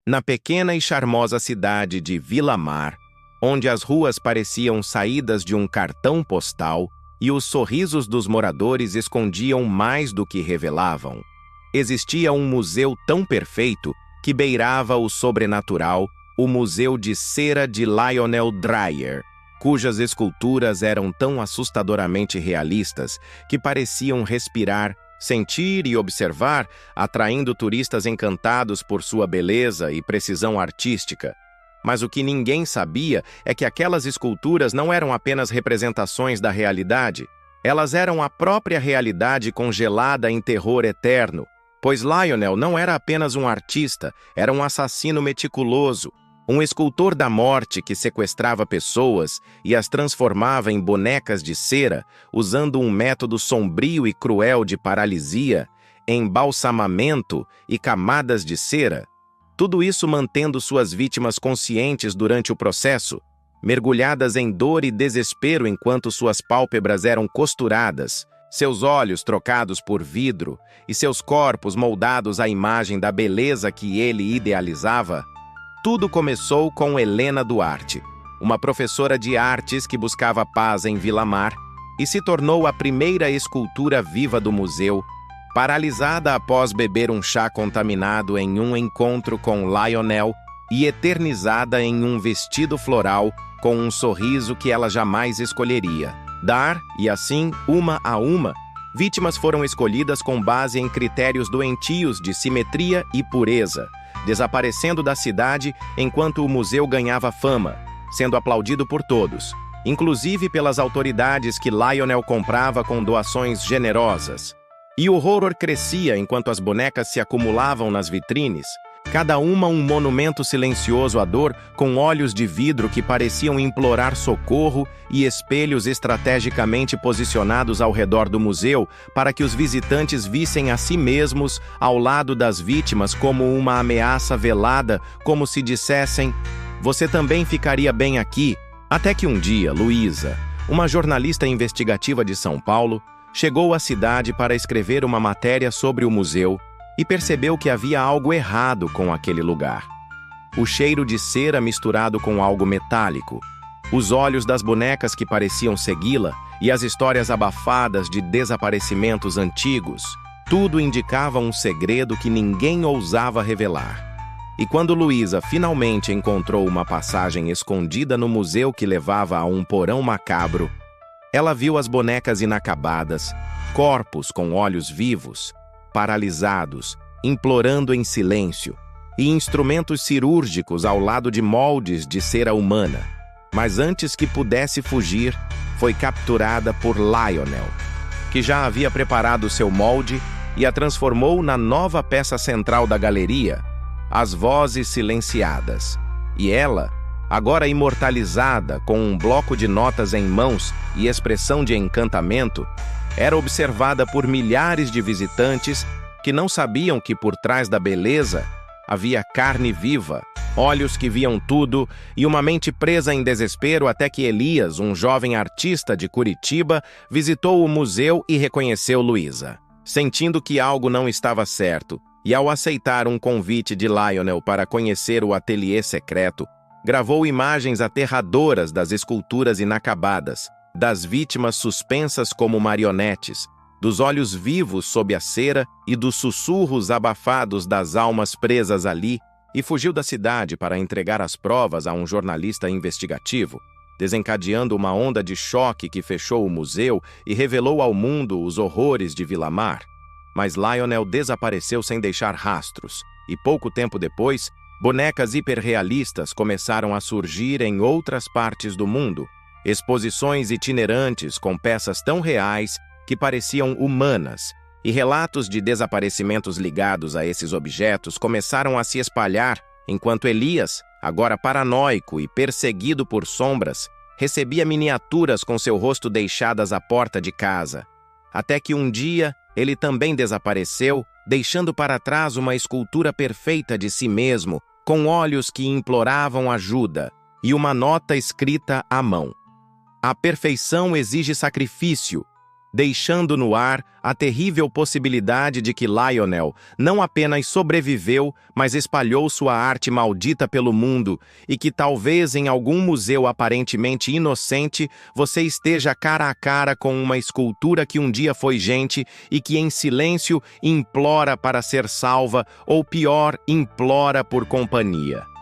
Na pequena e charmosa cidade de Vila-Mar, onde as ruas pareciam saídas de um cartão postal e os sorrisos dos moradores escondiam mais do que revelavam, existia um museu tão perfeito que beirava o sobrenatural, o Museu de Cera de Lionel Dreyer, cujas esculturas eram tão assustadoramente realistas que pareciam respirar, sentir e observar, atraindo turistas encantados por sua beleza e precisão artística. Mas o que ninguém sabia é que aquelas esculturas não eram apenas representações da realidade, elas eram a própria realidade congelada em terror eterno, pois Lionel não era apenas um artista, era um assassino meticuloso, um escultor da morte que sequestrava pessoas e as transformava em bonecas de cera, usando um método sombrio e cruel de paralisia, embalsamamento e camadas de cera. Tudo isso mantendo suas vítimas conscientes durante o processo, mergulhadas em dor e desespero enquanto suas pálpebras eram costuradas, seus olhos trocados por vidro e seus corpos moldados à imagem da beleza que ele idealizava. Tudo começou com Helena Duarte, uma professora de artes que buscava paz em Vila-Mar e se tornou a primeira escultura viva do museu, paralisada após beber um chá contaminado em um encontro com Lionel e eternizada em um vestido floral com um sorriso que ela jamais escolheria dar, e assim, uma a uma, vítimas foram escolhidas com base em critérios doentios de simetria e pureza, desaparecendo da cidade enquanto o museu ganhava fama, sendo aplaudido por todos, inclusive pelas autoridades que Lionel comprava com doações generosas. E o horror crescia enquanto as bonecas se acumulavam nas vitrines, cada uma um monumento silencioso à dor, com olhos de vidro que pareciam implorar socorro e espelhos estrategicamente posicionados ao redor do museu para que os visitantes vissem a si mesmos ao lado das vítimas como uma ameaça velada, como se dissessem: "Você também ficaria bem aqui." Até que um dia, Luísa, uma jornalista investigativa de São Paulo, chegou à cidade para escrever uma matéria sobre o museu e percebeu que havia algo errado com aquele lugar. O cheiro de cera misturado com algo metálico, os olhos das bonecas que pareciam segui-la e as histórias abafadas de desaparecimentos antigos, tudo indicava um segredo que ninguém ousava revelar. E quando Luísa finalmente encontrou uma passagem escondida no museu que levava a um porão macabro, ela viu as bonecas inacabadas, corpos com olhos vivos, paralisados, implorando em silêncio, e instrumentos cirúrgicos ao lado de moldes de cera humana. Mas antes que pudesse fugir, foi capturada por Lionel, que já havia preparado seu molde e a transformou na nova peça central da galeria, As Vozes Silenciadas. E ela, agora imortalizada com um bloco de notas em mãos e expressão de encantamento, era observada por milhares de visitantes que não sabiam que por trás da beleza havia carne viva, olhos que viam tudo e uma mente presa em desespero até que Elias, um jovem artista de Curitiba, visitou o museu e reconheceu Luísa. Sentindo que algo não estava certo, e ao aceitar um convite de Lionel para conhecer o ateliê secreto, gravou imagens aterradoras das esculturas inacabadas, das vítimas suspensas como marionetes, dos olhos vivos sob a cera e dos sussurros abafados das almas presas ali, e fugiu da cidade para entregar as provas a um jornalista investigativo, desencadeando uma onda de choque que fechou o museu e revelou ao mundo os horrores de Vila-Mar. Mas Lionel desapareceu sem deixar rastros, e pouco tempo depois, bonecas hiperrealistas começaram a surgir em outras partes do mundo, exposições itinerantes com peças tão reais que pareciam humanas, e relatos de desaparecimentos ligados a esses objetos começaram a se espalhar, enquanto Elias, agora paranoico e perseguido por sombras, recebia miniaturas com seu rosto deixadas à porta de casa. Até que um dia, ele também desapareceu, deixando para trás uma escultura perfeita de si mesmo, com olhos que imploravam ajuda, e uma nota escrita à mão. A perfeição exige sacrifício, deixando no ar a terrível possibilidade de que Lionel não apenas sobreviveu, mas espalhou sua arte maldita pelo mundo e que talvez em algum museu aparentemente inocente você esteja cara a cara com uma escultura que um dia foi gente e que em silêncio implora para ser salva ou pior, implora por companhia.